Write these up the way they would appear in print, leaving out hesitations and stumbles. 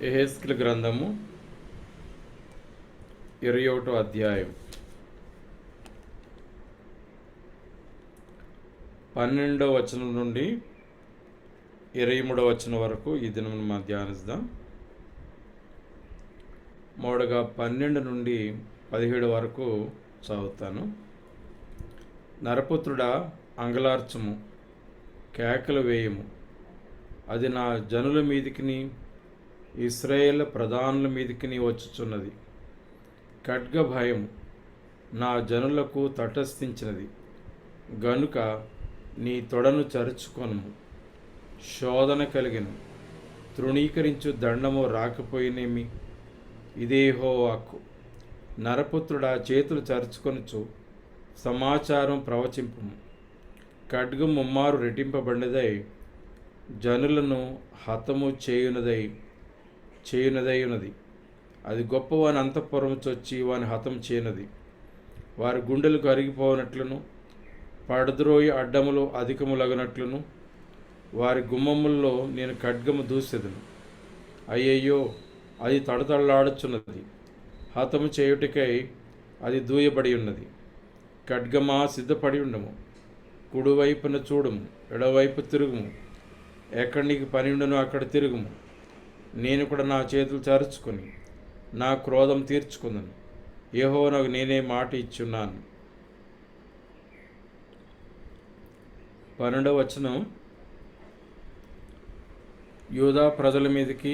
యెహెజ్కేలు గ్రంథము 21వ అధ్యాయం 12వ వచనం నుండి 23వ వచనం వరకు ఈ దినం మనం ధ్యానిద్దాం. మొదటగా 12 నుండి 17 వరకు చదువుతాను. నరపుత్రుడా, అంగలార్చము, కేకలు వేయము, అది నా జనుల మీదికిని ఇశ్రాయేలు ప్రధానుల మీదికిని వచ్చుచున్నది. ఖడ్గ భయం నా జనులకు తటస్థించినది గనుక నీ తొడను చరుచుకొనుము. శోధన కలిగెను, తృణీకరించు దండము రాకపోయినేమి, ఇదే యెహోవాకు. నరపుత్రుడా, చేతులు చరుచుకొనుచు సమాచారం ప్రవచింపుము. ఖడ్గం ముమ్మారు రెట్టింపబడినదై జనులను హతము చేయునదై ఉన్నది. అది గొప్ప వాని అంతఃపురము చొచ్చి వాని హతం చేయనది. వారి గుండెలకు అరిగిపోనట్లును, పడద్రోయి అడ్డములు అధికములగనట్లును వారి గుమ్మముల్లో నేను ఖడ్గము దూసెదను. అయ్యయ్యో, అది తడతడలాడుచున్నది, హతము చేయుటకై అది దూయబడి ఉన్నది. ఖడ్గమా, సిద్ధపడి ఉండము, కుడివైపున చూడుము, ఎడవైపు తిరుగుము, ఎక్కడ నీకు పని ఉండను అక్కడ తిరుగుము. నేను కూడా నా చేతులు చరుచుకొని నా క్రోధం తీర్చుకుందను. యెహోవాకు నేనే మాట ఇచ్చున్నాను. 12వ వచనం. యూదా ప్రజల మీదకి,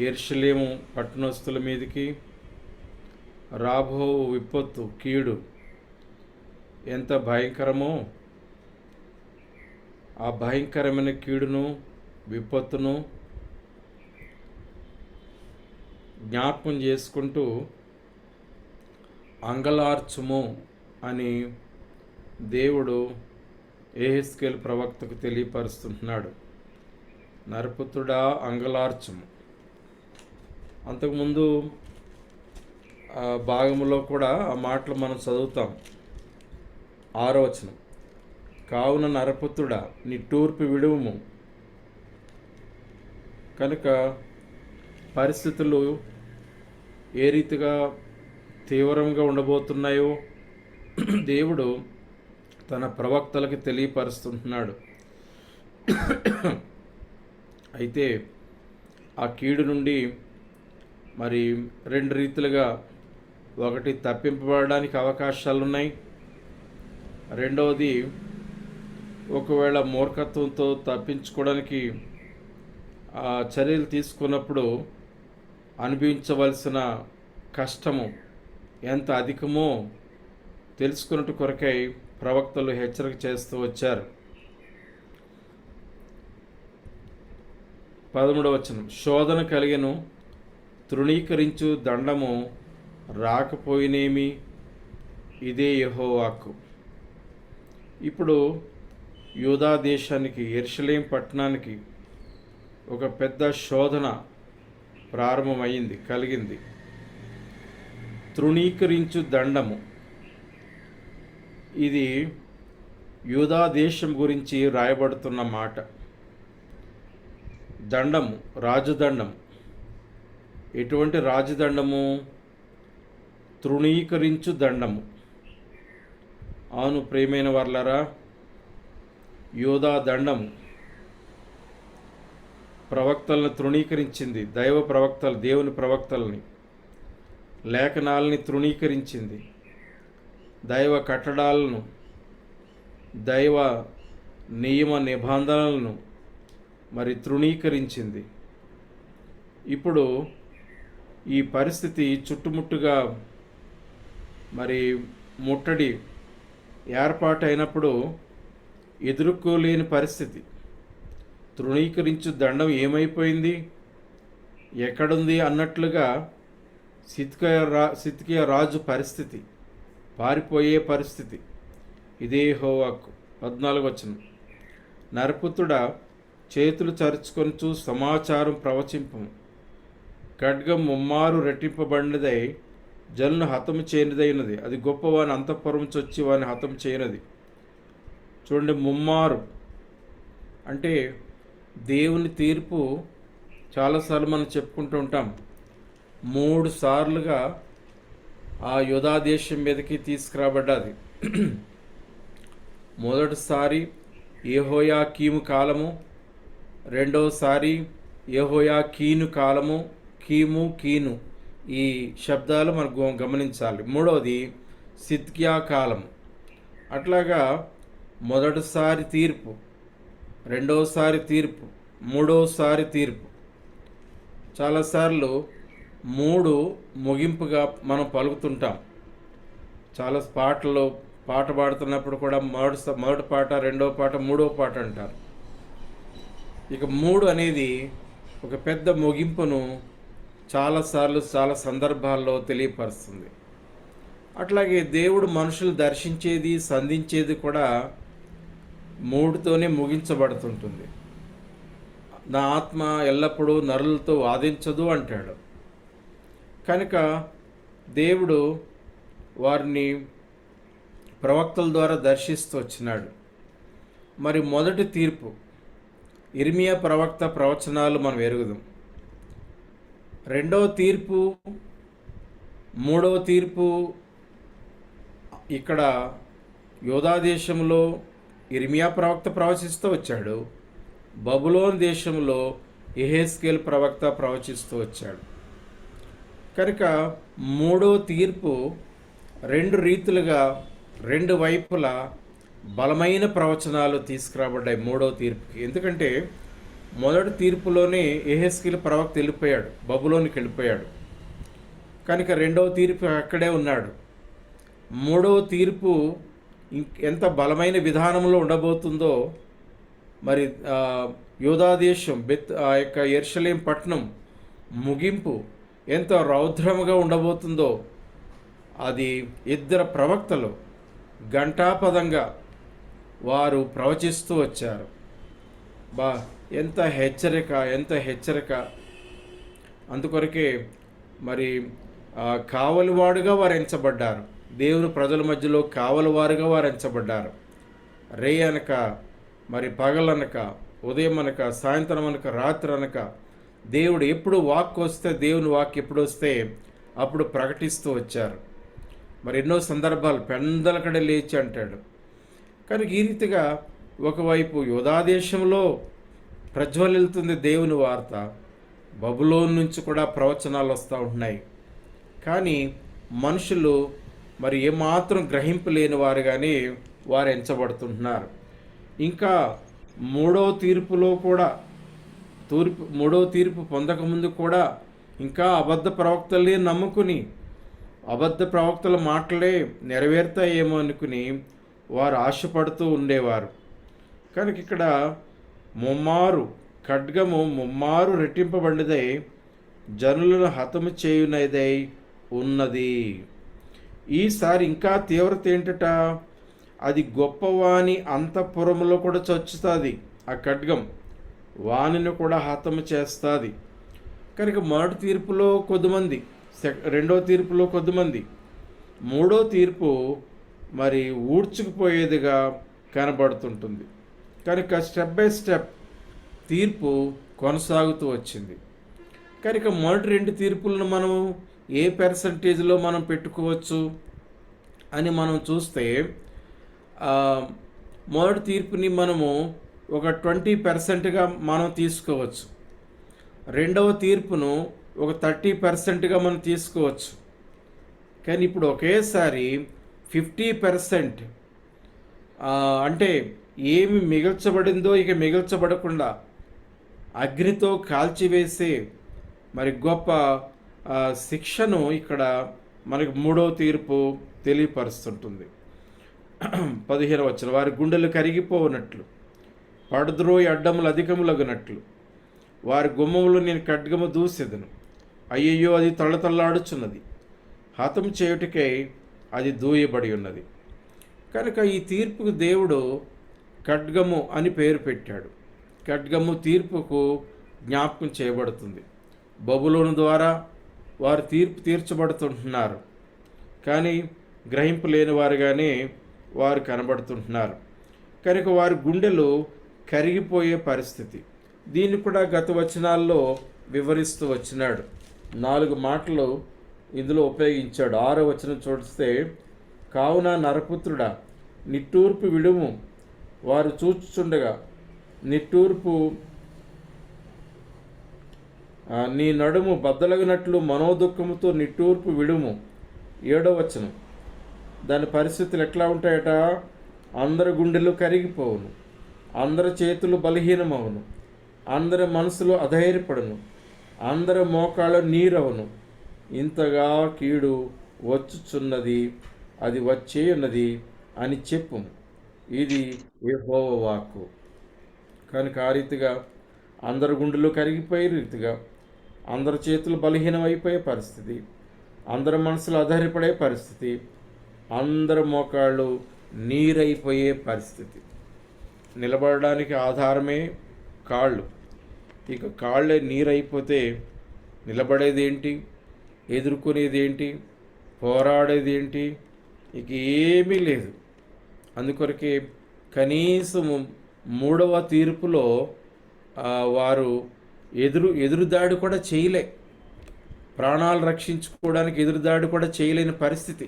యెరూషలేము పట్టణస్థుల మీదకి రాబో విపత్తు, కీడు ఎంత భయంకరమో, ఆ భయంకరమైన కీడును, విపత్తును జ్ఞాపకం చేసుకుంటూ అంగలార్చుము అని దేవుడు యెహెజ్కేలు ప్రవక్తకు తెలియపరుస్తున్నాడు. నరపుత్రుడా, అంగలార్చుము. అంతకుముందు భాగంలో కూడా ఆ మాటలు మనం చదువుతాం. 6వ వచనం. కావున నరపుత్రుడా, నీ తూర్పు విడువుము. కనుక పరిస్థితులు ఏ రీతిగా తీవ్రంగా ఉండబోతున్నాయో దేవుడు తన ప్రవక్తలకు తెలియపరుస్తున్నాడు. అయితే ఆ కీడు నుండి మరి 2 రీతులుగా, ఒకటి తప్పింపబడడానికి అవకాశాలు ఉన్నాయి, రెండవది ఒకవేళ మూర్ఖత్వంతో తప్పించుకోవడానికి చర్యలు తీసుకున్నప్పుడు అనుభవించవలసిన కష్టము ఎంత అధికమో తెలుసుకున్నట్టు కొరకై ప్రవక్తలు హెచ్చరిక చేస్తూ వచ్చారు. 13వ వచనం. శోధన కలిగెను, తృణీకరించు దండము రాకపోయినేమి, ఇదే యెహోవాకు. ఇప్పుడు యూదా దేశానికి, యెరూషలేము పట్టణానికి ఒక పెద్ద శోధన ప్రారంభమైంది, కలిగింది. తృణీకరించు దండము, ఇది యూదా దేశం గురించి రాయబడుతున్న మాట. దండము, రాజదండము. ఎటువంటి రాజదండము? తృణీకరించు దండము. అవును ప్రియమైన వర్లరా, యూదా దండము ప్రవక్తలను తృణీకరించింది. దైవ ప్రవక్తలు, దేవుని ప్రవక్తలని, లేఖనాలని తృణీకరించింది. దైవ కట్టడాలను, దైవ నియమ నిబంధనలను మరి తృణీకరించింది. ఇప్పుడు ఈ పరిస్థితి చుట్టుముట్టుగా మరి ముట్టడి ఏర్పాటైనప్పుడు ఎదుర్కోలేని పరిస్థితి. తృణీకరించు దండం ఏమైపోయింది, ఎక్కడుంది అన్నట్లుగా సిద్కియా రాజు పరిస్థితి, పారిపోయే పరిస్థితి. ఇదే యెహోవాకు. 14వ వచనం. నరపుత్రుడా, చేతులు చరుచుకొనుచు సమాచారం ప్రవచింపము. ఖడ్గం ముమ్మారు రెట్టింపబడినదై జనులను హతము చేయనిదైనది. అది గొప్పవాని అంతఃపురం చొచ్చి వాని హతం చేయనది. చూడండి, ముమ్మారు అంటే దేవుని తీర్పు చాలాసార్లు మనం చెప్పుకుంటూ ఉంటాం, 3 సార్లుగా ఆ యూదా దేశం మీదకి తీసుకురాబడ్డది. మొదటిసారి యెహోయాకీము కాలము, రెండోసారి యెహోయాకీను కాలము, కీను ఈ శబ్దాలు మనకు గమనించాలి. మూడవది సిద్కియా కాలం. అట్లాగా మొదటిసారి తీర్పు, రెండోసారి తీర్పు, మూడోసారి తీర్పు. చాలాసార్లు 3 ముగింపుగా మనం పలుకుతుంటాం. చాలా పాటలు పాట పాడుతున్నప్పుడు కూడా మొదటి పాట, రెండో పాట, మూడో పాట అంటారు. ఇక 3 అనేది ఒక పెద్ద ముగింపును చాలాసార్లు చాలా సందర్భాల్లో తెలియపరుస్తుంది. అట్లాగే దేవుడు మనుషులు దర్శించేది, సంధించేది కూడా 3తోనే ముగించబడుతుంటుంది. నా ఆత్మ ఎల్లప్పుడూ నరులతో వాదించదు అంటాడు. కనుక దేవుడు వారిని ప్రవక్తల ద్వారా దర్శిస్తూ వచ్చినాడు. మరి మొదటి తీర్పు ఇర్మియా ప్రవక్త ప్రవచనాలు మనం ఎరుగుదాం. రెండవ తీర్పు, మూడవ తీర్పు ఇక్కడ యూదా దేశంలో ఇర్మియా ప్రవక్త ప్రవచిస్తూ వచ్చాడు. బబులోను దేశంలో యెహెజ్కేలు ప్రవక్త ప్రవచిస్తూ వచ్చాడు. కనుక మూడో తీర్పు 2 రీతులుగా 2 వైపులా బలమైన ప్రవచనాలు తీసుకురాబడ్డాయి మూడో తీర్పుకి. ఎందుకంటే మొదటి తీర్పులోనే యెహెజ్కేలు ప్రవక్త వెళ్ళిపోయాడు, బబులోనికి వెళ్ళిపోయాడు. కనుక రెండవ తీర్పు అక్కడే ఉన్నాడు. మూడవ తీర్పు ఎంత బలమైన విధానంలో ఉండబోతుందో, మరి యూదా దేశం ఆ యొక్క యెరూషలేం పట్టణం ముగింపు ఎంత రౌద్రముగా ఉండబోతుందో అది 2 ప్రవక్తలు గంటాపదంగా వారు ప్రవచిస్తూ వచ్చారు. ఎంత హెచ్చరిక. అందుకొరకే మరి కావలివాడుగా వారు ఎంచబడ్డారు. దేవుని ప్రజల మధ్యలో కావలివారుగా వారు ఎంచబడ్డారు. రే అనక, మరి పగలనక, ఉదయం అనక, సాయంత్రం అనక, రాత్రి అనక, దేవుడు ఎప్పుడు వాక్ వస్తే, దేవుని వాక్ ఎప్పుడు వస్తే అప్పుడు ప్రకటిస్తూ వచ్చారు. మరి ఎన్నో సందర్భాలు పెందలకడే లేచి అంటాడు. కనుక ఈ రీతిగా ఒకవైపు యూదా దేశంలో ప్రజ్వలిల్తుంది దేవుని వార్త, బబులోను నుంచి కూడా ప్రవచనాలు వస్తూ ఉంటున్నాయి. కానీ మనుషులు మరి ఏమాత్రం గ్రహింపు లేని వారుగానే వారు ఎంచబడుతుంటున్నారు. ఇంకా మూడో తీర్పు పొందకముందు కూడా ఇంకా అబద్ధ ప్రవక్తలే నమ్ముకుని, అబద్ధ ప్రవక్తల మాటలే నెరవేరుతాయేమో అనుకుని వారు ఆశపడుతూ ఉండేవారు. కనుక ఇక్కడ ఖడ్గము ముమ్మారు రెట్టింపబడినదై జనులను హతము చేయునదై ఉన్నది. ఈసారి ఇంకా తీవ్రత ఏంటట, అది గొప్పవాని అంతఃపురంలో కూడా చచ్చుతుంది. ఆ ఖడ్గం వానిని కూడా హతము చేస్తుంది. కనుక మొదటి తీర్పులో కొద్దిమంది, రెండో తీర్పులో కొద్దిమంది, మూడో తీర్పు మరి ఊడ్చుకుపోయేదిగా కనబడుతుంటుంది. కనుక స్టెప్ బై స్టెప్ తీర్పు కొనసాగుతూ వచ్చింది. కనుక మొదటి 2 తీర్పులను మనం ఏ పర్సంటేజ్లో మనం పెట్టుకోవచ్చు అని మనం చూస్తే, మొదటి తీర్పుని మనము ఒక 20%గా మనం తీసుకోవచ్చు. రెండవ తీర్పును ఒక 30%గా మనం తీసుకోవచ్చు. కానీ ఇప్పుడు ఒకేసారి 50%, అంటే ఏమి మిగల్చబడిందో ఇక మిగల్చబడకుండా అగ్నితో కాల్చివేసే మరి గొప్ప శిక్షను ఇక్కడ మనకు మూడో తీర్పు తెలియపరుస్తుంటుంది. 15వ వచనం, వారి గుండెలు కరిగిపోనట్లు, పడద్రోయి అడ్డములు అధికములగునట్లు, వారి గుమ్మములు నేను ఖడ్గము దూసెదను. అయ్యయ్యో, అది తళ్ళతళ్ళాడుచున్నది, హతం చేయుటకై అది దూయబడి ఉన్నది. కనుక ఈ తీర్పుకు దేవుడు ఖడ్గము అని పేరు పెట్టాడు. ఖడ్గము తీర్పుకు జ్ఞాపకం చేయబడుతుంది. బబులోను ద్వారా వారు తీర్పు తీర్చబడుతుంటున్నారు. కానీ గ్రహింపు లేని వారుగానే వారు కనబడుతుంటున్నారు. కనుక వారి గుండెలు కరిగిపోయే పరిస్థితి. దీన్ని కూడా గత వచనాల్లో వివరిస్తూ వచ్చినాడు. 4 మాటలు ఇందులో ఉపయోగించాడు. 6వ వచనం చూస్తే, కావున నరపుత్రుడా, నిట్టూర్పు విడుము, వారు చూచుచుండగా నిట్టూర్పు నీ నడుము బద్దలగినట్లు మనోదుఖముతో నిట్టూర్పు విడుము. 7వ వచనం, దాని పరిస్థితులు ఎట్లా ఉంటాయట? అందరి గుండెలు కరిగిపోవును, అందరి చేతులు బలహీనమవును, అందరి మనసులు అధైర్యపడును, అందరి మోకాళ్ళు నీరవును. ఇంతగా కీడు వచ్చుచున్నది, అది వచ్చేయున్నది అని చెప్పు. ఇది యెహోవా వాక్కు. కనుక ఆ రీతిగా అందరి గుండెలు కరిగిపోయే రీతిగా, అందరి చేతులు బలహీనమైపోయే పరిస్థితి, అందరి మనసులు అధైర్యపడే పరిస్థితి, అందరి మోకాళ్ళు నీరైపోయే పరిస్థితి. నిలబడడానికి ఆధారమే కాళ్ళు. ఇక కాళ్ళే నీరైపోతే నిలబడేది ఏంటి? ఎదుర్కొనేది ఏంటి? పోరాడేది ఏంటి? ఇక ఏమీ లేదు. అందుకొరకే కనీసం 3వ తీర్పులో వారు ఎదురుదాడి కూడా చేయలే. ప్రాణాలు రక్షించుకోవడానికి ఎదురుదాడి కూడా చేయలేని పరిస్థితి.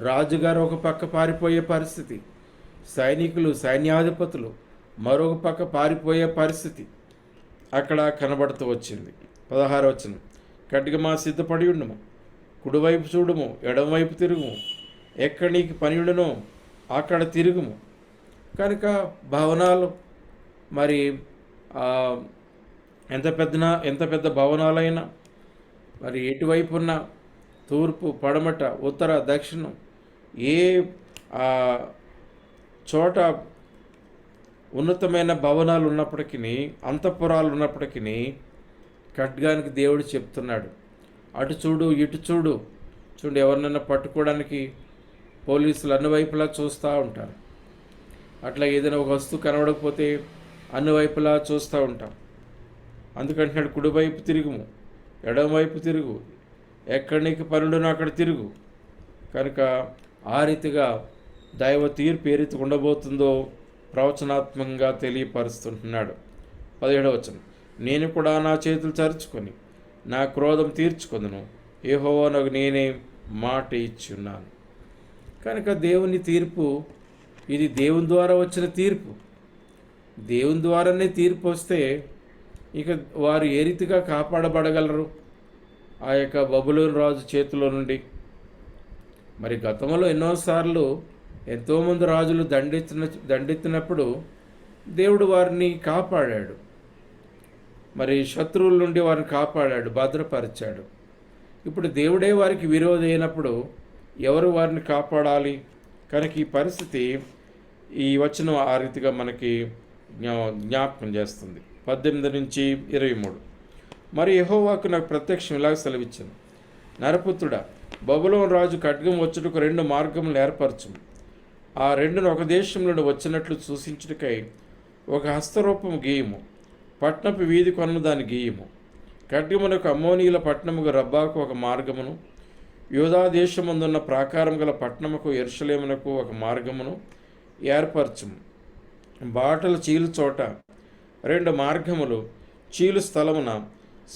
రాజుగారు ఒక పక్క పారిపోయే పరిస్థితి, సైనికులు సైన్యాధిపతులు మరొక పక్క పారిపోయే పరిస్థితి అక్కడ కనబడుతూ వచ్చింది. 16వ వచనం, ఖడ్గమా సిద్ధపడి ఉండము, కుడివైపు చూడుము, ఎడమవైపు తిరుగుము, ఎక్కడ నీకు పని ఉండునో అక్కడ తిరుగుము. కనుక భవనాలు మరి ఎంత పెద్ద భవనాలైనా మరి ఎటువైపు ఉన్న తూర్పు, పడమట, ఉత్తర, దక్షిణం ఏ చోట ఉన్నతమైన భవనాలు ఉన్నప్పటికీ, అంతఃపురాలు ఉన్నప్పటికీ ఖడ్గానికి దేవుడు చెప్తున్నాడు, అటు చూడు ఇటు చూడు. ఎవరినైనా పట్టుకోవడానికి పోలీసులు అన్ని వైపులా చూస్తూ ఉంటారు. అట్లా ఏదైనా ఒక వస్తువు కనబడకపోతే అన్ని వైపులా చూస్తూ ఉంటాం. అందుకంటున్నాడు, కుడివైపు తిరుగుము, ఎడమవైపు తిరుగు, ఎక్కడ నీకు పనుండునో అక్కడ తిరుగు. కనుక ఆ రీతిగా దైవ తీర్పు ఏ రీతి ఉండబోతుందో ప్రవచనాత్మకంగా తెలియపరుస్తుంటున్నాడు. 17వ వచనం, నేను కూడా నా చేతులు చరుచుకొని నా క్రోధం తీర్చుకొందును, యెహోవానకు నేనే మాట ఇచ్చున్నాను. కనుక దేవుని తీర్పు ఇది దేవుని ద్వారా వచ్చిన తీర్పు. దేవుని ద్వారానే తీర్పు వస్తే ఇక వారు ఏ రీతిగా కాపాడబడగలరు ఆ యొక్క బబులోను రాజు చేతిలో నుండి? మరి గతంలో ఎన్నోసార్లు ఎంతోమంది రాజులు దండెత్తినప్పుడు దేవుడు వారిని కాపాడాడు. మరి శత్రువుల నుండి వారిని కాపాడాడు, భద్రపరిచాడు. ఇప్పుడు దేవుడే వారికి విరోధి అయినప్పుడు ఎవరు వారిని కాపాడాలి? కనుక ఈ పరిస్థితి ఈ వచనం ఆ రీతిగా మనకి జ్ఞాపకం చేస్తుంది. 18 నుంచి 23, మరి యెహోవాకు నాకు ప్రత్యక్షం ఇలాగ సెలవిచ్చాను, నరపుత్రుడా, బబులోను రాజు ఖడ్గం వచ్చుటకు 2 మార్గములు ఏర్పరచుము. ఆ 2ను ఒక దేశం నుండి వచ్చినట్లు సూచించుటకై ఒక హస్తరూపము గీయము, పట్నపు వీధి కొనను దాన్ని గీయము. ఖడ్గమునకు అమ్మోనీయుల పట్టణముకు రబ్బాకు ఒక మార్గమును, యూదా దేశమందున్న ప్రాకారం గల పట్టణముకు యెరూషలేమునకు ఒక మార్గమును ఏర్పరచుము. బాటలు చీలు చోట 2 మార్గములు, చీలు స్థలమున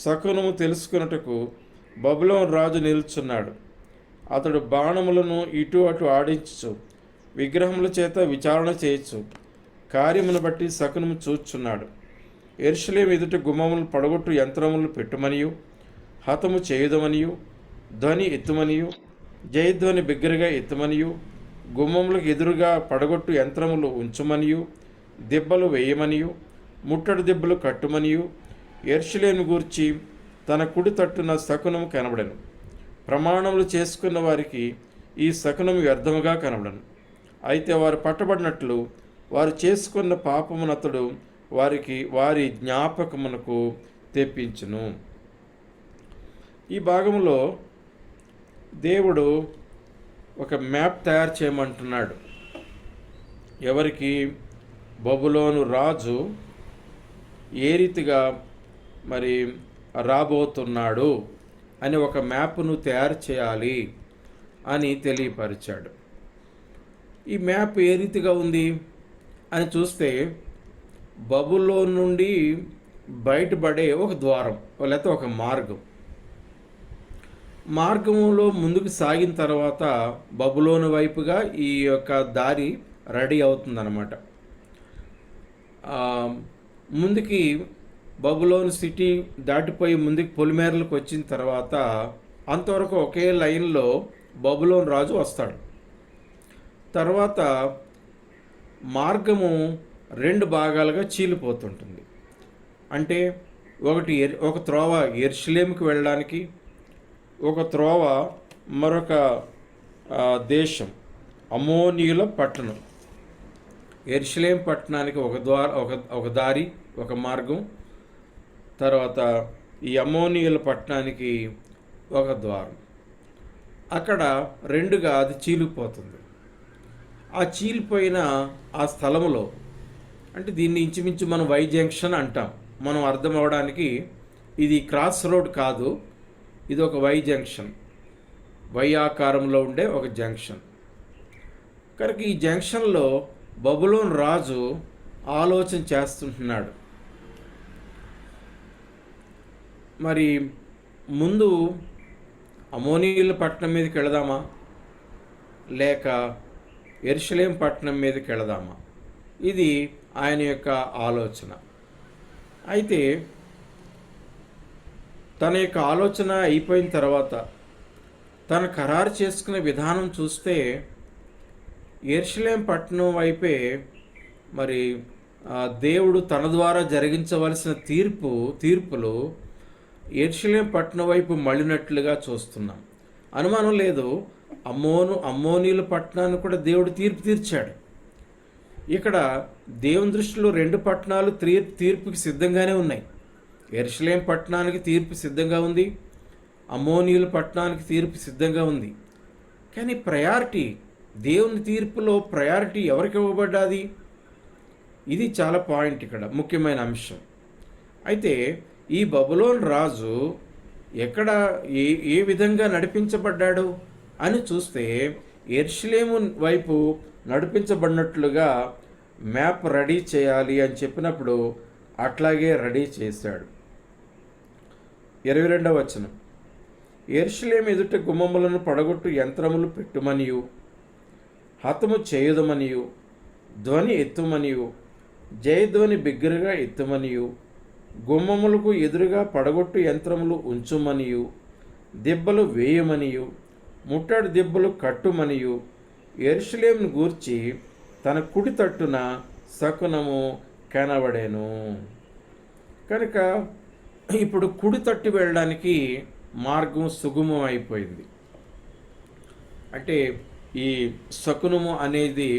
శకునము తెలుసుకున్నట్టుకు బబులోను రాజు నిలుచున్నాడు. అతడు బాణములను ఇటు అటు ఆడించు, విగ్రహముల చేత విచారణ చేయొచ్చు, కార్యమును బట్టి శకునము చూచున్నాడు. యెరూషలేము ఎదుట గుమ్మములు పడగొట్టు యంత్రములు పెట్టుమనియు, హతము చేయుదమనియు, ధ్వని ఎత్తుమనియు, జయధ్వని బిగ్గరగా ఎత్తుమనియు, గుమ్మములకు ఎదురుగా పడగొట్టు యంత్రములు ఉంచుమనియు, దెబ్బలు వేయమనియు, ముట్టడి దెబ్బలు కట్టుమనియు యెరూషలేమును గూర్చి తన కుడి తట్టున శకునము కనబడెను. ప్రమాణములు చేసుకున్న వారికి ఈ శకునము వ్యర్థముగా కనబడను. అయితే వారు పట్టబడినట్లు వారు చేసుకున్న పాపమునతడు వారి జ్ఞాపకమునకు తెప్పించును. ఈ భాగంలో దేవుడు ఒక మ్యాప్ తయారు చేయమంటున్నాడు. ఎవరికి? బబులోను రాజు ఏ రీతిగా మరి రాబోతున్నాడు అని ఒక మ్యాప్ను తయారు చేయాలి అని తెలియపరిచాడు. ఈ మ్యాప్ ఏ రీతిగా ఉంది అని చూస్తే, బబులోను నుండి బయటపడే ఒక ద్వారం లేకపోతే ఒక మార్గంలో ముందుకు సాగిన తర్వాత బబులోను వైపుగా ఈ యొక్క దారి రెడీ అవుతుందన్నమాట. ముందుకి బబులోను సిటీ దాటిపోయి ముందుకు పొలిమేరలకు వచ్చిన తర్వాత అంతవరకు ఒకే లైన్లో బబులోను రాజు వస్తాడు. తర్వాత మార్గము 2 భాగాలుగా చీలిపోతుంటుంది. అంటే ఒక త్రోవ యెరూషలేముకి వెళ్ళడానికి, ఒక త్రోవ మరొక దేశం అమ్మోనీయుల పట్టణం. యెరూషలేం పట్టణానికి ఒక దారి, ఒక మార్గం. తర్వాత ఈ అమ్మోనీయుల పట్టణానికి ఒక ద్వారం. అక్కడ 2గా అది చీలిపోతుంది. ఆ చీలిపోయిన ఆ స్థలంలో, అంటే దీన్ని ఇంచుమించు మనం వై జంక్షన్ అంటాం. మనం అర్థం అవడానికి ఇది క్రాస్ రోడ్ కాదు, ఇది ఒక వై జంక్షన్, వై ఆకారంలో ఉండే ఒక జంక్షన్. కనుక ఈ జంక్షన్లో బబులోన్ రాజు ఆలోచన చేస్తుంటున్నాడు. మరి ముందు అమ్మోనీయుల పట్టణం మీదకి వెళదామా, లేక యెరూషలేం పట్టణం మీదకి వెళదామా? ఇది ఆయన యొక్క ఆలోచన. అయితే తన యొక్క ఆలోచన అయిపోయిన తర్వాత తను ఖరారు చేసుకునే విధానం చూస్తే యెరూషలేం పట్టణం వైపే మరి దేవుడు తన ద్వారా జరిగించవలసిన తీర్పులు యెరూషలేం పట్టణం వైపు మళ్ళినట్లుగా చూస్తున్నాం. అనుమానం లేదు, అమ్మోనీయుల పట్టణాన్ని కూడా దేవుడు తీర్పు తీర్చాడు. ఇక్కడ దేవుని దృష్టిలో 2 పట్టణాలు తీర్పుకి సిద్ధంగానే ఉన్నాయి. యెరూషలేం పట్టణానికి తీర్పు సిద్ధంగా ఉంది, అమ్మోనీయుల పట్టణానికి తీర్పు సిద్ధంగా ఉంది. కానీ ప్రయారిటీ, దేవుని తీర్పులో ప్రయారిటీ ఎవరికి ఇవ్వబడ్డాది? ఇది చాలా పాయింట్, ఇక్కడ ముఖ్యమైన అంశం. అయితే ఈ బబులోన్ రాజు ఎక్కడ ఏ విధంగా నడిపించబడ్డాడు అని చూస్తే యెరూషలేము వైపు నడిపించబడినట్లుగా మ్యాప్ రెడీ చేయాలి అని చెప్పినప్పుడు అట్లాగే రెడీ చేశాడు. 22వ వచనం, యెరూషలేము ఎదుట గుమ్మములను పడగొట్టు యంత్రములు పెట్టుమనియు, హతము చేయుదమనియు, ధ్వని ఎత్తుమనియు, జయధ్వని బిగ్గరగా ఎత్తుమనియు, గుమ్మములకు ఎదురుగా పడగొట్టు యంత్రములు ఉంచుమనియు, దెబ్బలు వేయమనియు, ముట్టడి దెబ్బలు కట్టుమనియు యెరూషలేమును గూర్చి తన కుడి తట్టున శకునము కనబడెను. కనుక ఇప్పుడు కుడి తట్టు వెళ్ళడానికి మార్గం సుగమం అయిపోయింది. అంటే ఈ శకునము అనేది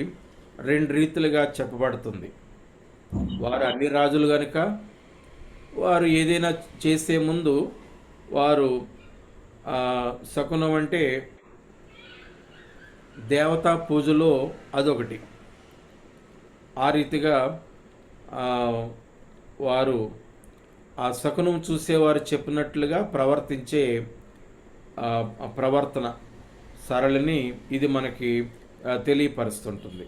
2 రీతులుగా చెప్పబడుతుంది. వారు అన్ని రాజులు కనుక వారు ఏదైనా చేసే ముందు వారు శకునం అంటే దేవతా పూజలో అదొకటి. ఆ రీతిగా వారు ఆ శకునం చూసేవారు చెప్పినట్లుగా ప్రవర్తించే ప్రవర్తన సరళిని ఇది మనకి తెలియపరుస్తుంటుంది.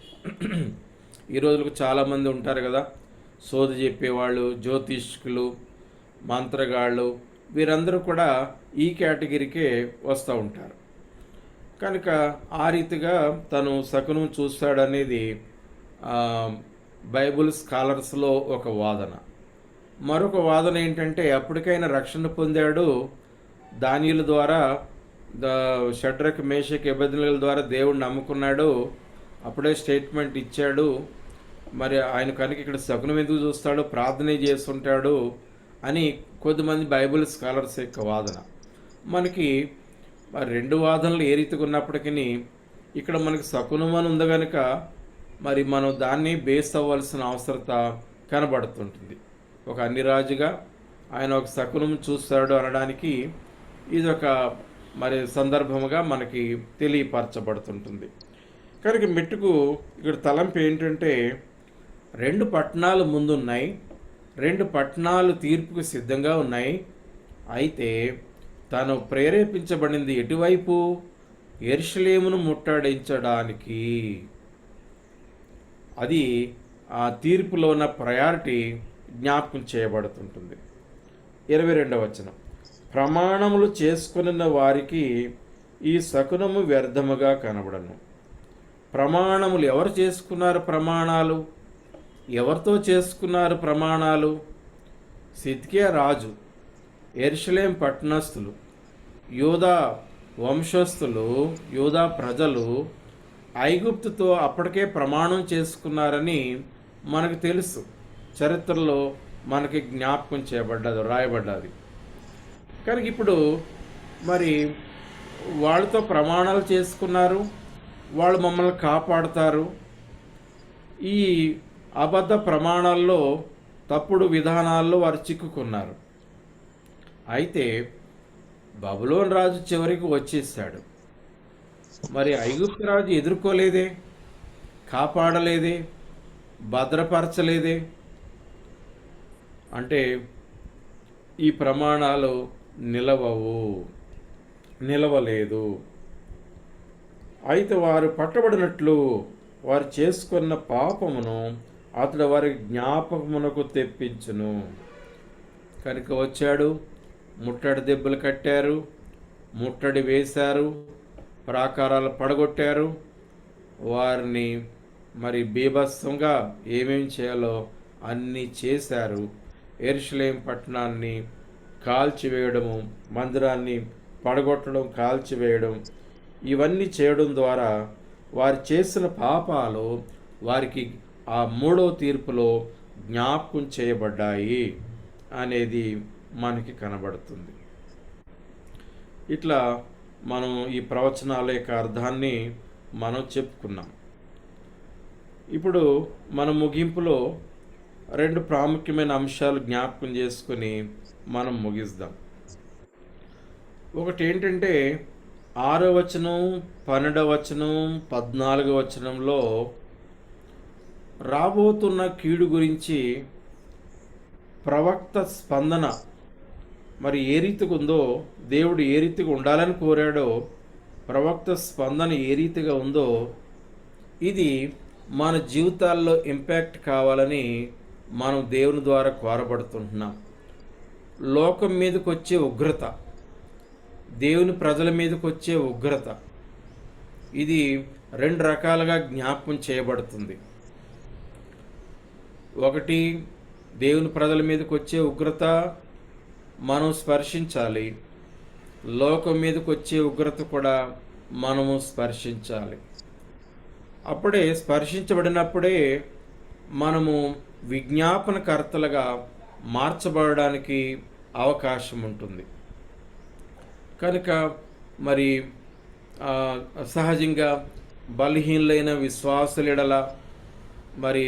ఈ రోజులకు చాలామంది ఉంటారు కదా, సోది చెప్పేవాళ్ళు, జ్యోతిష్కులు, మంత్రగాళ్ళు, వీరందరూ కూడా ఈ కేటగిరీకే వస్తూ ఉంటారు. కనుక ఆ రీతిగా తను శకునం చూస్తాడనేది బైబుల్ స్కాలర్స్లో ఒక వాదన. మరొక వాదన ఏంటంటే అప్పటికైనా రక్షణ పొందాడు, దానియేలు ద్వారా, షడ్రక్ మేషక్ అబేద్నెగోల ద్వారా దేవుడిని నమ్ముకున్నాడు, అప్పుడే స్టేట్మెంట్ ఇచ్చాడు, మరి ఆయన కనుక ఇక్కడ శకునం ఎందుకు చూస్తాడు, ప్రార్థన చేస్తుంటాడు అని కొద్దిమంది బైబిల్ స్కాలర్స్ యొక్క వాదన. మనకి 2 వాదనలు ఏ రీతిగా ఉన్నప్పటికీ ఇక్కడ మనకి శకునం అని ఉంది కనుక మరి మనం దాన్ని బేస్ అవ్వాల్సిన అవసరత కనబడుతుంటుంది. ఒక అన్ని రాజుగా ఆయన ఒక శకునం చూస్తాడు అనడానికి ఇదొక మరి సందర్భముగా మనకి తెలియపరచబడుతుంటుంది. కనుక మెట్టుకు ఇక్కడ తలంపు ఏంటంటే 2 పట్టణాలు ముందున్నాయి, 2 పట్టణాలు తీర్పుకు సిద్ధంగా ఉన్నాయి. అయితే తాను ప్రేరేపించబడింది ఎటువైపు? యెరూషలేమును ముట్టడించడానికి. అది ఆ తీర్పులో ఉన్న ప్రయారిటీ జ్ఞాపకం చేయబడుతుంటుంది. 22వ వచనం, ప్రమాణములు చేసుకొనిన వారికి ఈ శకునము వ్యర్థముగా కనబడను. ప్రమాణములు ఎవరు చేసుకున్నారు? ప్రమాణాలు ఎవరితో చేసుకున్నారు? ప్రమాణాలు సిద్కియా రాజు, యెరూషలేము పట్టణస్థులు, యూదా వంశస్థులు, యూదా ప్రజలు ఐగుప్తుతో అప్పటికే ప్రమాణం చేసుకున్నారని మనకు తెలుసు. చరిత్రలో మనకి జ్ఞాపకం చేయబడ్డది, రాయబడ్డది. కనుక ఇప్పుడు మరి వాళ్ళతో ప్రమాణాలు చేసుకున్నారు, వాళ్ళు మమ్మల్ని కాపాడుతారు. ఈ అబద్ధ ప్రమాణాల్లో, తప్పుడు విధానాల్లో వారు చిక్కుకున్నారు. అయితే బబులోను రాజు చివరికి వచ్చేసాడు. మరి ఐగుప్తు రాజు ఎదుర్కోలేదే, కాపాడలేదే, భద్రపరచలేదే. అంటే ఈ ప్రమాణాలు నిలవలేదు. అయితే వారు పట్టబడినట్లు వారు చేసుకున్న పాపమును అతడు వారి జ్ఞాపకమునకు తెప్పించును. కనుక వచ్చాడు, ముట్టడి దెబ్బలు కట్టారు, ముట్టడి వేశారు, ప్రాకారాలు పడగొట్టారు, వారిని మరి బీభత్సంగా ఏమేమి చేయాలో అన్నీ చేశారు. యెరూషలేము పట్టణాన్ని కాల్చివేయడము, మందిరాన్ని పడగొట్టడం, కాల్చివేయడం, ఇవన్నీ చేయడం ద్వారా వారు చేసిన పాపాలు వారికి ఆ 3వ తీర్పులో జ్ఞాపకం చేయబడ్డాయి అనేది మనకి కనబడుతుంది. ఇట్లా మనం ఈ ప్రవచనాల యొక్క అర్థాన్ని మనం చెప్పుకున్నాం. ఇప్పుడు మన ముగింపులో 2 ప్రాముఖ్యమైన అంశాలు జ్ఞాపకం చేసుకొని మనం ముగిద్దాం. ఒకటి ఏంటంటే 6వ వచనం, 12వ వచనం, 14వ వచనంలో రాబోతున్న కీడు గురించి ప్రవక్త స్పందన మరి ఏ రీతిగా ఉందో, దేవుడు ఏ రీతిగా ఉండాలని కోరాడో, ప్రవక్త స్పందన ఏ రీతిగా ఉందో, ఇది మన జీవితాల్లో ఇంపాక్ట్ కావాలని మనం దేవుని ద్వారా కోరబడుతుంటున్నాం. లోకం మీదకి వచ్చే ఉగ్రత, దేవుని ప్రజల మీదకి వచ్చే ఉగ్రత, ఇది 2 రకాలుగా జ్ఞాపకం చేయబడుతుంది. ఒకటి, దేవుని ప్రజల మీదకి వచ్చే ఉగ్రత మనం స్పర్శించాలి, లోకం మీదకి వచ్చే ఉగ్రత కూడా మనము స్పర్శించాలి. అప్పుడే స్పర్శించబడినప్పుడే మనము విజ్ఞాపనకర్తలుగా మార్చబడడానికి అవకాశం ఉంటుంది. కనుక మరి సహజంగా బలహీనులైన విశ్వాసులెడల, మరి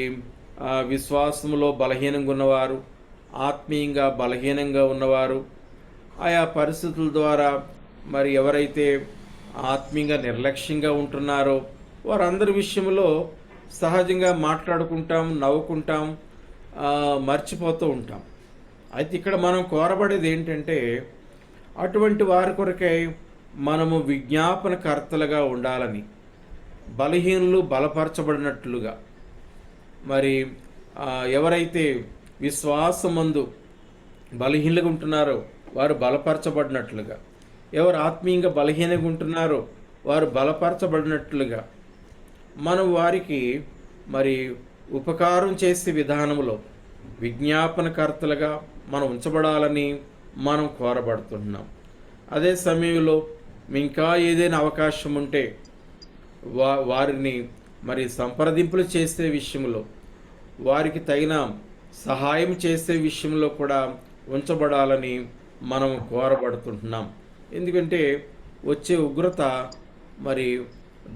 విశ్వాసంలో బలహీనంగా ఉన్నవారు, ఆత్మీయంగా బలహీనంగా ఉన్నవారు, ఆయా పరిస్థితుల ద్వారా మరి ఎవరైతే ఆత్మీయంగా నిర్లక్ష్యంగా ఉంటున్నారో వారందరి విషయంలో సహజంగా మాట్లాడుకుంటాం, నవ్వుకుంటాం, మర్చిపోతూ ఉంటాం. అయితే ఇక్కడ మనం కోరబడేది ఏంటంటే అటువంటి వారి కొరకై మనము విజ్ఞాపనకర్తలుగా ఉండాలని, బలహీనులు బలపరచబడినట్లుగా, మరి ఎవరైతే విశ్వాసమందు బలహీనంగా ఉంటున్నారో వారు బలపరచబడినట్లుగా, ఎవరు ఆత్మీయంగా బలహీనంగా ఉంటున్నారో వారు బలపరచబడినట్లుగా మనం వారికి మరి ఉపకారం చేసే విధానంలో విజ్ఞాపనకర్తలుగా మనం ఉంచబడాలని మనం కోరబడుతున్నాం. అదే సమయంలో ఇంకా ఏదైనా అవకాశం ఉంటే వారిని మరి సంప్రదింపులు చేసే విషయంలో, వారికి తగిన సహాయం చేసే విషయంలో కూడా ఉంచబడాలని మనం కోరబడుతుంటున్నాం. ఎందుకంటే వచ్చే ఉగ్రత మరి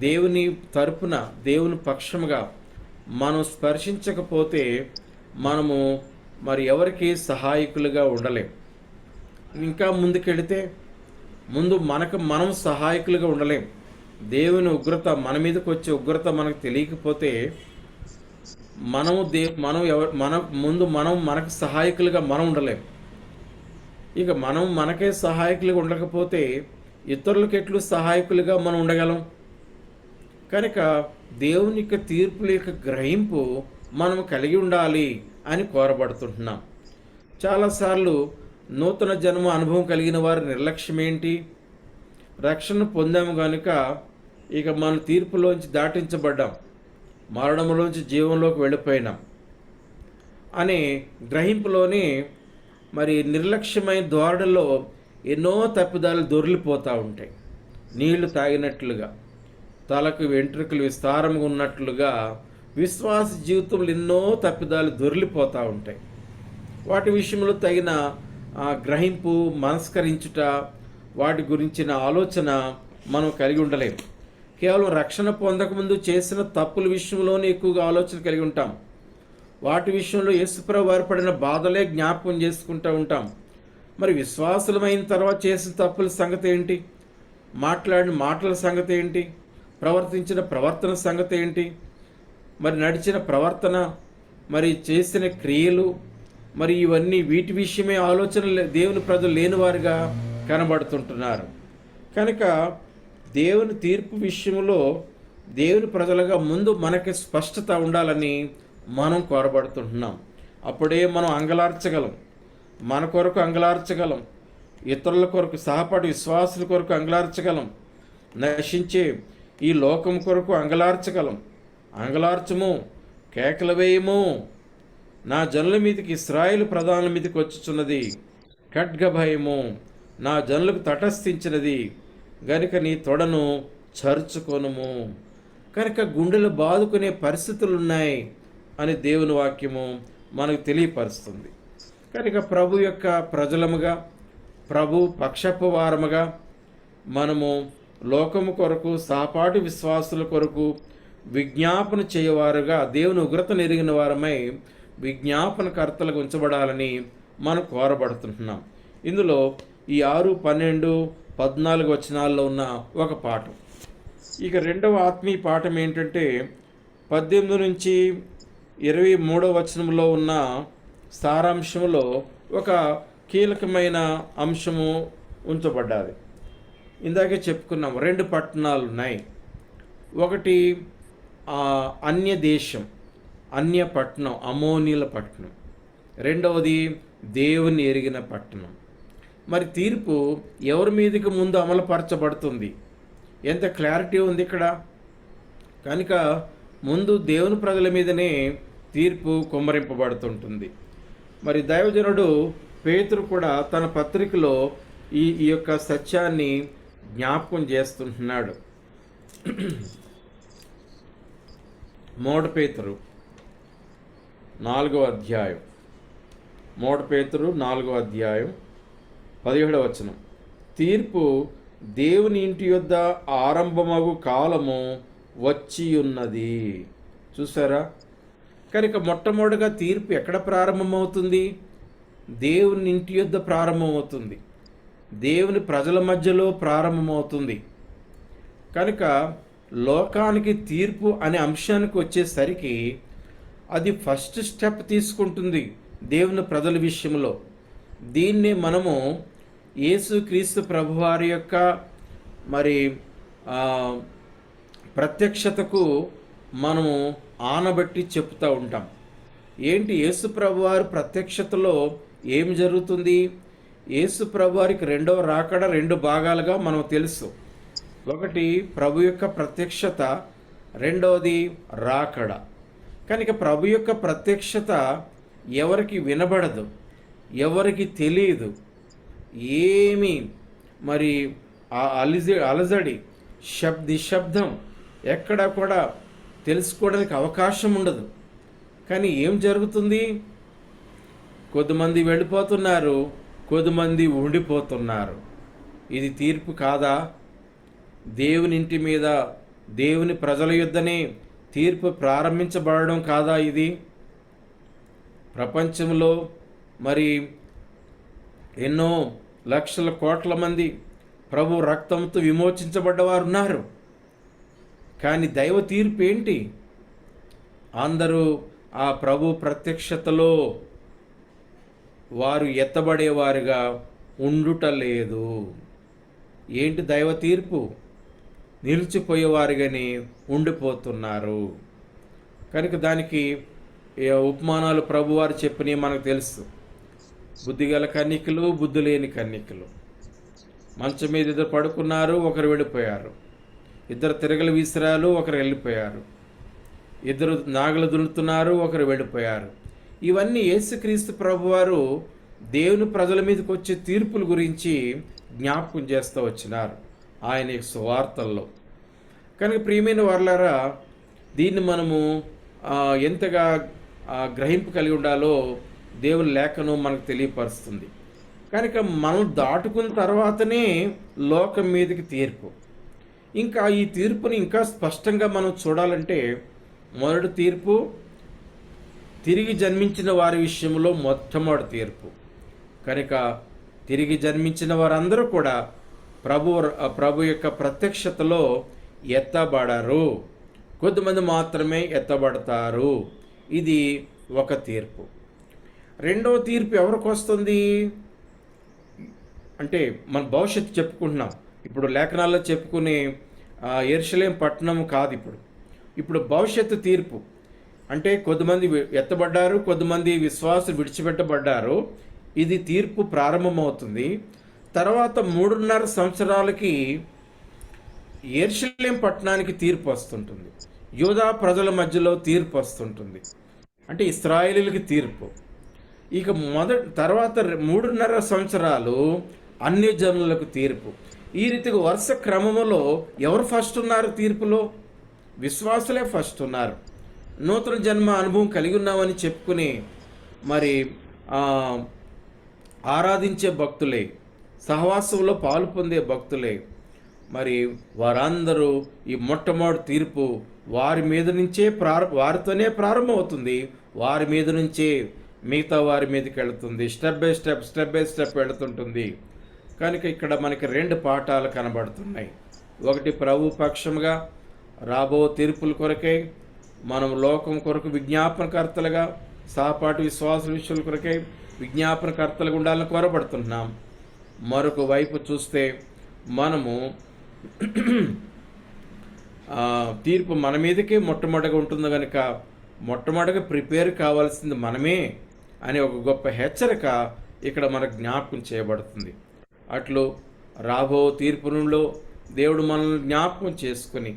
దేవుని తరపున, దేవుని పక్షముగా మనం స్పర్శించకపోతే మనము మరి ఎవరికి సహాయకులుగా ఉండలేం. ఇంకా ముందుకెళితే మనం సహాయకులుగా ఉండలేం. దేవుని ఉగ్రత, మన మీదకి వచ్చే ఉగ్రత మనకు తెలియకపోతే మనకు సహాయకులుగా మనం ఉండలేం. ఇక మనకే సహాయకులుగా ఉండకపోతే ఇతరులకు ఎట్లు సహాయకులుగా మనం ఉండగలం? కనుక దేవుని యొక్క తీర్పుల యొక్క గ్రహింపు మనం కలిగి ఉండాలి అని కోరబడుతుంటున్నాం. చాలాసార్లు నూతన జన్మ అనుభవం కలిగిన వారి నిర్లక్ష్యం ఏంటి? రక్షణ పొందాము కనుక ఇక మన తీర్పులోంచి దాటించబడ్డాం, మరణంలోంచి జీవంలోకి వెళ్ళిపోయినాం అనే గ్రహింపులోని మరి నిర్లక్ష్యమైన ధోరణిలో ఎన్నో తప్పిదాలు దొర్లిపోతూ ఉంటాయి. నీళ్లు తాగినట్లుగా, తలకు వెంట్రుకలు విస్తారంగా ఉన్నట్లుగా విశ్వాస జీవితంలో ఎన్నో తప్పిదాలు దొర్లిపోతూ ఉంటాయి. వాటి విషయంలో తగిన గ్రహింపు, మనస్కరించుట, వాటి గురించిన ఆలోచన మనం కలిగి ఉండలేము. కేవలం రక్షణ పొందకముందు చేసిన తప్పుల విషయంలోనే ఎక్కువగా ఆలోచన కలిగి ఉంటాం. వాటి విషయంలో యేసుప్రభువు వారు పడిన బాధలే జ్ఞాపకం చేసుకుంటూ ఉంటాం. మరి విశ్వాసులమైన తర్వాత చేసిన తప్పుల సంగతి ఏంటి? మాట్లాడిన మాటల సంగతి ఏంటి? ప్రవర్తించిన ప్రవర్తన సంగతి ఏంటి? మరి నడిచిన ప్రవర్తన, మరి చేసిన క్రియలు, మరి ఇవన్నీ వీటి విషయమే ఆలోచన దేవుని ప్రజలు లేనివారుగా కనబడుతుంటున్నారు. కనుక దేవుని తీర్పు విషయంలో దేవుని ప్రజలుగా ముందు మనకి స్పష్టత ఉండాలని మనం కోరబడుతుంటున్నాం. అప్పుడే మనం అంగలార్చగలం, మన కొరకు అంగలార్చగలం, ఇతరుల కొరకు, సహపాఠి విశ్వాసుల కొరకు అంగలార్చగలం, నశించే ఈ లోకం కొరకు అంగలార్చగలం. అంగలార్చము, కేకలు వేయము, నా జనుల మీదకి, ఇశ్రాయేలు ప్రధానుల మీదకి వచ్చుచున్నది ఖడ్గ భయము, నా జనులకు తటస్థించినది గనుక నీ తొడను చరుచుకొనుము. కనుక గుండెలు బాదుకునే పరిస్థితులు ఉన్నాయి అని దేవుని వాక్యము మనకు తెలియపరుస్తుంది. కనుక ప్రభు యొక్క ప్రజలముగా, ప్రభు పక్షపు వారముగా మనము లోకము కొరకు, సహపాఠి విశ్వాసుల కొరకు విజ్ఞాపన చేయవారుగా, దేవుని ఉగ్రత ఎరిగిన వారమై విజ్ఞాపనకర్తలకు ఉంచబడాలని మనం కోరబడుతుంటున్నాం. ఇందులో ఈ 6, 12, 14 వచనాల్లో ఉన్న ఒక పాఠం. ఇక రెండవ ఆత్మీయ పాఠం ఏంటంటే 18 నుంచి 23వ వచనంలో ఉన్న సారాంశంలో ఒక కీలకమైన అంశము ఉంచబడ్డది. ఇందాకే చెప్పుకున్నాం, 2 పట్టణాలు ఉన్నాయి. ఒకటి అన్య దేశం, అన్య పట్టణం, అమోనీల పట్టణం. రెండవది దేవుని ఎరిగిన పట్టణం. మరి తీర్పు ఎవరి మీదకి ముందు అమలుపరచబడుతుంది? ఎంత క్లారిటీ ఉంది ఇక్కడ. కనుక ముందు దేవుని ప్రజల మీదనే తీర్పు కుమ్మరింపబడుతుంటుంది. మరి దైవజనుడు పేతురు కూడా తన పత్రికలో ఈ యొక్క సత్యాన్ని జ్ఞాపకం చేస్తుంటున్నాడు. 3 పేతురు 4వ అధ్యాయం, 3 పేతురు 4వ అధ్యాయం 17వ వచనం. తీర్పు దేవుని ఇంటి యొద్ద ఆరంభమగు కాలము వచ్చి ఉన్నది. చూసారా? కనుక మొట్టమొదటిగా తీర్పు ఎక్కడ ప్రారంభమవుతుంది? దేవుని ఇంటి యొద్ద ప్రారంభమవుతుంది, దేవుని ప్రజల మధ్యలో ప్రారంభమవుతుంది. కనుక లోకానికి తీర్పు అనే అంశానికి వచ్చేసరికి అది ఫస్ట్ స్టెప్ తీసుకుంటుంది దేవుని ప్రజల విషయంలో. దీన్ని మనము యేసుక్రీస్తు ప్రభువారి యొక్క మరి ప్రత్యక్షతకు మనము ఆనబట్టి చెప్తూ ఉంటాం. ఏంటి యేసు ప్రభువారి ప్రత్యక్షతలో ఏం జరుగుతుంది? యేసు ప్రభువారికి రెండవ రాకడ 2 భాగాలుగా మనకు తెలుసు. ఒకటి ప్రభు యొక్క ప్రత్యక్షత, రెండవది రాకడ. కనుక ప్రభు యొక్క ప్రత్యక్షత ఎవరికి వినబడదు, ఎవరికి తెలియదు. ఏమి మరి అలజడి, నిశ్శబ్దం, ఎక్కడ కూడా తెలుసుకోవడానికి అవకాశం ఉండదు. కానీ ఏం జరుగుతుంది? కొద్దిమంది వెళ్ళిపోతున్నారు, కొద్దిమంది ఉండిపోతున్నారు. ఇది తీర్పు కాదా? దేవుని ఇంటి మీద, దేవుని ప్రజల యుద్ధనే తీర్పు ప్రారంభించబడడం కాదా ఇది? ప్రపంచంలో మరి ఎన్నో లక్షల కోట్ల మంది ప్రభు రక్తంతో విమోచించబడ్డవారు ఉన్నారు. కానీ దైవ తీర్పు ఏంటి? అందరూ ఆ ప్రభు ప్రత్యక్షతలో వారు ఎత్తబడేవారుగా ఉండుటలేదు. ఏంటి దైవ తీర్పు? నిలిచిపోయేవారుగానే ఉండిపోతున్నారు. కనుక దానికి ఉపమానాలు ప్రభువారు చెప్పినవి మనకు తెలుసు. బుద్ధిగల కన్యకలు, బుద్ధి లేని కన్యకలు. మంచం మీద ఇద్దరు పడుకున్నారు, ఒకరు వెళ్ళిపోయారు. ఇద్దరు తిరగలు విసిరాలు, ఒకరు వెళ్ళిపోయారు. ఇద్దరు నాగలు దున్నుతున్నారు, ఒకరు వెళ్ళిపోయారు. ఇవన్నీ యేసుక్రీస్తు ప్రభువారు దేవుని ప్రజల మీదకి వచ్చే తీర్పుల గురించి జ్ఞాపకం చేస్తూ వచ్చినారు ఆయన సువార్తల్లో. కనుక ప్రియమైన వారలారా, దీన్ని మనము ఎంతగా గ్రహింపు కలిగి ఉండాలో దేవుని లేఖనం మనకు తెలియపరుస్తుంది. కనుక మనం దాటుకున్న తర్వాతనే లోకం మీదకి తీర్పు. ఇంకా ఈ తీర్పుని ఇంకా స్పష్టంగా మనం చూడాలంటే, మొదటి తీర్పు తిరిగి జన్మించిన వారి విషయంలో మొట్టమొదటి తీర్పు. కనుక తిరిగి జన్మించిన వారందరూ కూడా ప్రభు యొక్క ప్రత్యక్షతలో ఎత్తబడరు. కొద్దిమంది మాత్రమే ఎత్తబడతారు. ఇది ఒక తీర్పు. రెండవ తీర్పు ఎవరికి వస్తుంది అంటే, మన భవిష్యత్తు చెప్పుకుంటున్నాం. ఇప్పుడు లేఖనాల్లో చెప్పుకునే యెరూషలేము పట్టణం కాదు. ఇప్పుడు భవిష్యత్తు తీర్పు అంటే కొద్దిమంది ఎత్తబడ్డారు, కొద్దిమంది విశ్వాసులు విడిచిపెట్టబడ్డారు. ఇది తీర్పు ప్రారంభమవుతుంది. తర్వాత 3.5 సంవత్సరాలకి యెరూషలేము పట్టణానికి తీర్పు వస్తుంటుంది. యూదా ప్రజల మధ్యలో తీర్పు వస్తుంటుంది, అంటే ఇశ్రాయేలీయులకి తీర్పు. ఇక తర్వాత 3.5 సంవత్సరాలు అన్ని జనులకు తీర్పు. ఈ రీతిగా వరుస క్రమములో ఎవరు ఫస్ట్ ఉన్నారు తీర్పులో? విశ్వాసులే ఫస్ట్ ఉన్నారు. నూతన జన్మ అనుభవం కలిగి ఉన్నామని చెప్పుకుని మరి ఆరాధించే భక్తులే, సహవాసంలో పాలు పొందే భక్తులే, మరి వారందరూ ఈ మొట్టమొదటి తీర్పు వారి మీద నుంచే వారితోనే ప్రారంభమవుతుంది. వారి మీద నుంచే మిగతా వారి మీదకి వెళుతుంది. స్టెప్ బై స్టెప్ వెళుతుంటుంది. కనుక ఇక్కడ మనకి 2 పాఠాలు కనబడుతున్నాయి. ఒకటి, ప్రభు పక్షంగా రాబో తీర్పుల కొరకై మనం లోకం కొరకు విజ్ఞాపనకర్తలుగా, సహపాఠి విశ్వాసుల విషయాల కొరకై విజ్ఞాపనకర్తలుగా ఉండాలని కోరబడుతున్నాం. మరొక వైపు చూస్తే మనము తీర్పు మన మీదకే మొట్టమొదటిగా ఉంటుంది. కనుక మొట్టమొదటిగా ప్రిపేర్ కావాల్సింది మనమే అనే ఒక గొప్ప హెచ్చరిక ఇక్కడ మనకు జ్ఞాపకం చేయబడుతుంది. అట్లు రాబో తీర్పులో దేవుడు మనల్ని జ్ఞాపకం చేసుకుని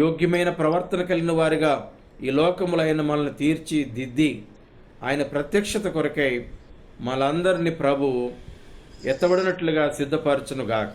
యోగ్యమైన ప్రవర్తన కలిగిన వారిగా ఈ లోకములో ఆయన మనల్ని తీర్చిదిద్ది ఆయన ప్రత్యక్షత కొరకై మనందరినీ ప్రభు ఎత్తబడినట్లుగా సిద్ధపరచునుగాక.